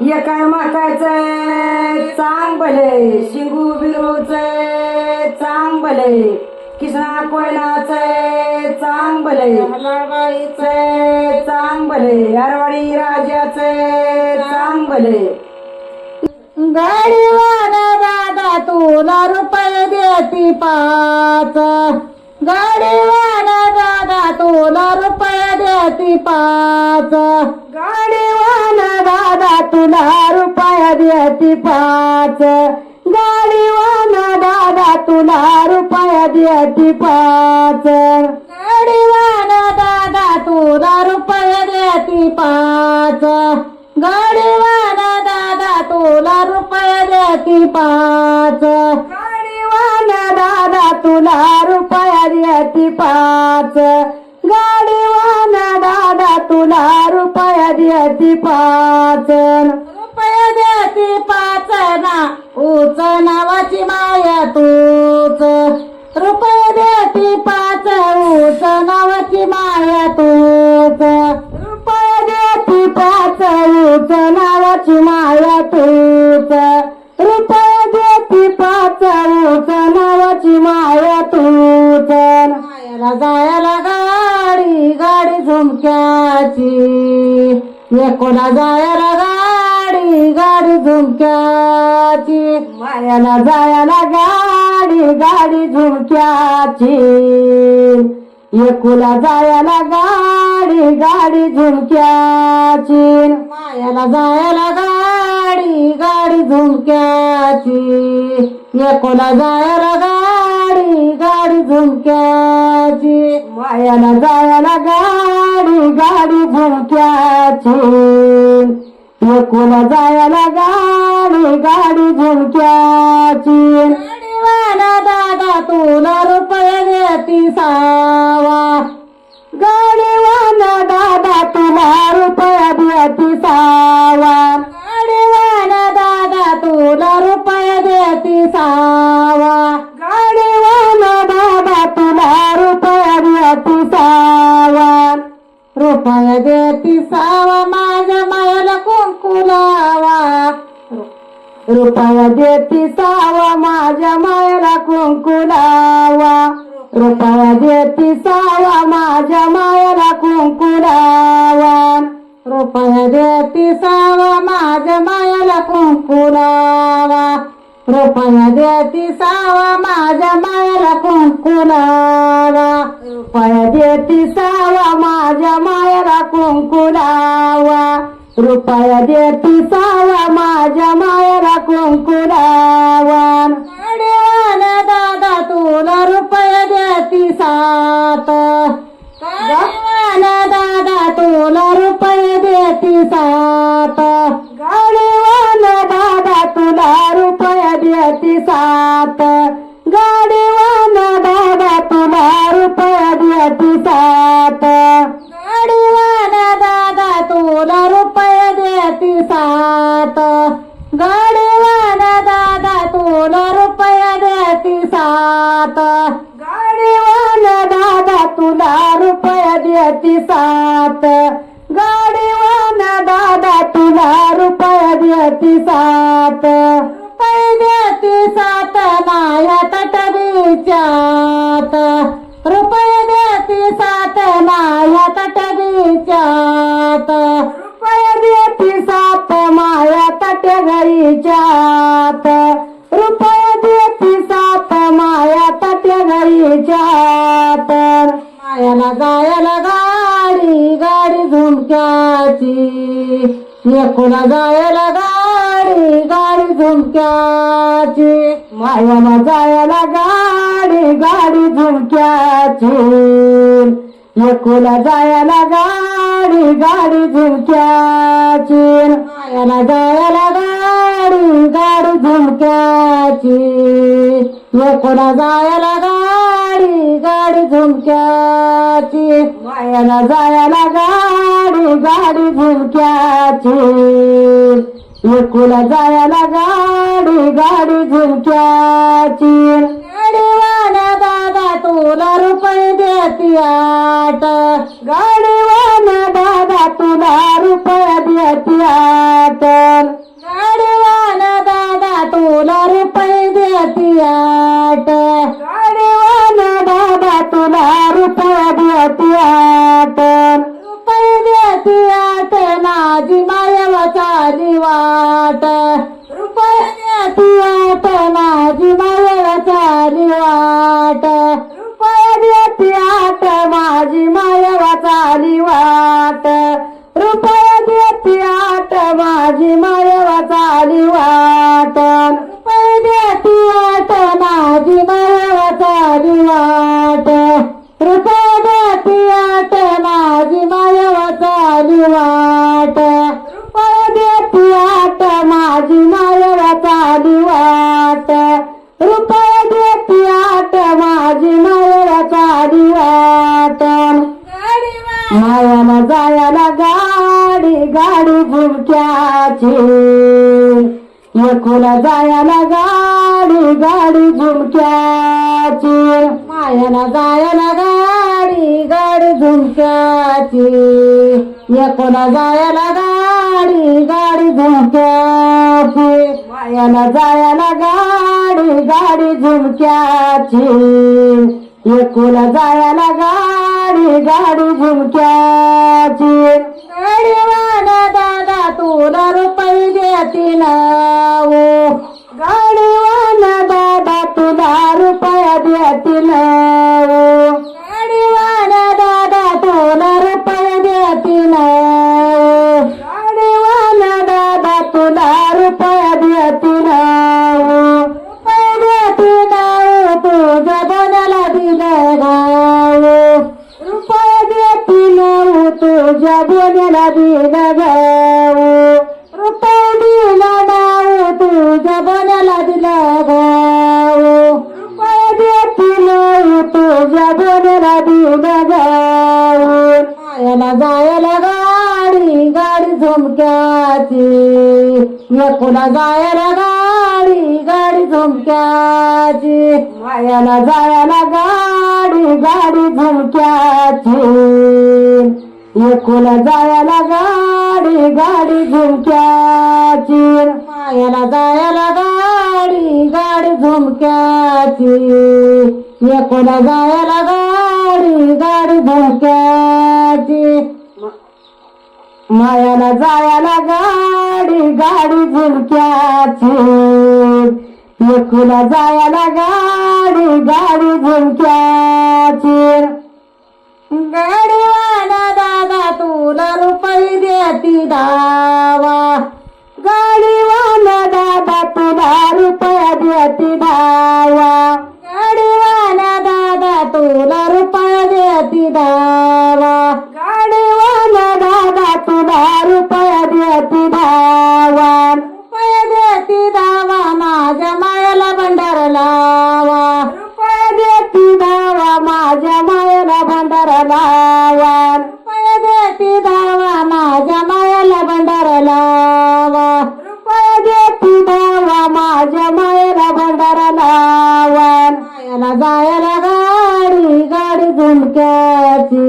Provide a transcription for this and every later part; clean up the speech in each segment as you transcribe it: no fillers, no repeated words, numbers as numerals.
एकाय माकायचं चांगले शिंगू बिरूचं चांगले किसना कोयनाचं चांगले हलाबाईचं चांगले अरवाडी राजाचं चांगले गाडीवाला दादा तुला रुपये देती 5 गाडीवाला दादा तुला रुपये देती 5 गाडीवाला दादा तुला रुपये देती 5 गाडीवाला दादा तुला रुपये देती 5 गाडीवाला दादा तुला रुपये देती 5 गाडीवाला दादा तुला रुपये देती 5 गाडीवाला दादा तुला रुपये देती 5 गाडीवाला दादा तुला रुपये देती 5 रुपये देती 5 ना उच नावाची माया तूच रुपये देती 5 उच नावाची माया तूच रुपये देती 5 उच नावाची माया तूच रुपये देती 5 उच नावाची माया तूच मायाला जायला गाडी गाडी झुमक्याची एकोला जायला गाडी गाडी झुमक्याची मायाला जायला गाडी गाडी झुमक्याची एकुला जायला गाडी गाडी झुमक्याची मायाला जायला गाडी गाडी झुमक्याची एकुला जायला गाडी गाडी झुमक्याची मायाला जायला गाडी गाडी झुमक्याची एकुला जायला गाडी गाडी झुमक्याची गाडीवाला दादा तुला रुपये देती 6 गाडीवाला दादा तुला रुपये देती 6 गाडीवाला दादा तुला रुपये देती 6 गाडीवाला दादा तुला रुपये देती 6 रुपये देती 6 माझ्या मायाला कुंकू लावा रुपये देती 6 माझ्या मायाला कुंकू लावा रुपये देती 6 माझ्या मायाला कुंकू लावा रुपये देती 6 माझ्या मायाला कुंकू लावा रुपये देती 6 माझ्या मायाला कुंकू लावा रुपये देती 6 माझ्या मायाला कुंकू लावा रुपये देती 6 माझ्या मायाला कुंकू लावा गाडीवाला दादा तुला रुपये देती 7 गाडीवाला दादा तुला रुपये देती 7 गाडीवाला दादा तुला रुपये देती 7 गाडीवाला दादा तुला रुपये देती 7 गाडीवाला दादा तुला रुपये देती 7 गाडीवाला दादा तुला रुपये देती 7 गाडीवाला दादा तुला रुपये देती 7 गाडीवाला दादा तुला रुपये देती 7 रुपये देती 7 माया तटबीच्यात रुपये देती 7 माया तटबीच्यात रुपये देती 7 माया तटघरीच्यात रुपये देती 7 माया तटघरीच्यात मायाला जायला गाडी गाडी झुमक्याची एकुला जायला गाडी गाडी झुमक्याची मायाला जायला गाडी गाडी झुमक्याची एकुला जायला गाडी गाडी झुमक्याची मायाला जायला गाडी गाडी झुमक्याची एकुला जायला गाडी गाडी झुमक्याची मायाला जायला गाडी गाडी झुमक्याची एकुला जायला गाडी गाडी झुमक्याची गाडीवाला दादा तुला रुपये देती 8 गाडीवाला दादा तुला रुपये देती 8 देती आट गाडीवान दादा तुला रुपया देती आट रुपये देती आट माझी मायवा चाली वाट रुपये देती आट माझी मायवा चाली वाट रुपये देती आट माझी मायवा चाली वाट रुपये देती आट माझी मायवा चाली वाट रुपये देती आट माझी मायवा चाली वाट रुपये देती आट माझी मायवा चाली वाट रुपये देती आट माझी मायवा चाली वाट रुपये देती आट माझी मायवा चाली वाट मायाला जायला गाडी गाडी झुमक्याची एकुला जायला गाडी गाडी झुमक्याची मायाला जायला गाडी गाडी झुमक्याची एकुला जायला गाडी गाडी झुमक्याची मायाला जायला गाडी गाडी झुमक्याची एकुला जायला गाडी गाडी झुमक्याची गाडीवान दादा तुला रुपये देती नाव गाडीवान दादा तुला रुपया देती नाव गाडीवान दादा तुला रुपये देती नाव गाडीवान दादा तुला रुपया देती नाव रुपये देती नाव तुझ्या बनाला दिलं गाव रुपये देती नाव तुझ्या बोल्याला दिलं गाव रुपये दिला नाव तुझ्या बोल्याला दिलं गाव रुपये देती नाव तुझ्या बोल्याला दिलं गाव मायाला जायला गाडी गाडी झुमक्याची एकुला जायला गाडी गाडी झुमक्याची मायाला जायला गाडी गाडी झुमक्याची एकुला जायला गाडी गाडी झुमक्याची मायाला जायला गाडी गाडी झुमक्याची एकुला जायला गाडी गाडी झुमक्याची मायाला जायला गाडी गाडी झुमक्याची एकुला जायला गाडी गाडी झुमक्याची गाडीवाला दादा तुला रुपये देती धावा गाडीवाला दादा तुला रुपया देती धावा गाडीवाला दादा तुला रुपया देती धावा गाडीवाला दादा तुला रुपया देती धावा रुपये देती धावा माझ्या मायाला भंडार लावा रुपये देती धावा माझ्या मायाला भंडार लावा रुपये देती धावा माझ्या मायाला भंडार लावा रुपये देती धावा माझ्या मायाला भंडार लावा मायाला जायला गाडी गाडी झुमक्याची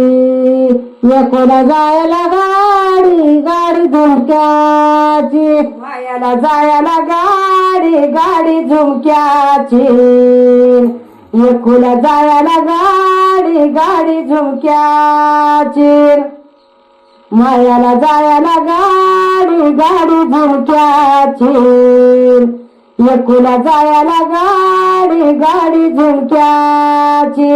एकुला जायला गाडी गाडी झुमक्याची मायाला जायला गाडी गाडी झुमक्याची एकुला जायला गाडी गाडी झुमक्याची मायाला जायला गाडी गाडी झुमक्याची एकुला जायला गाडी गाडी झुमक्याची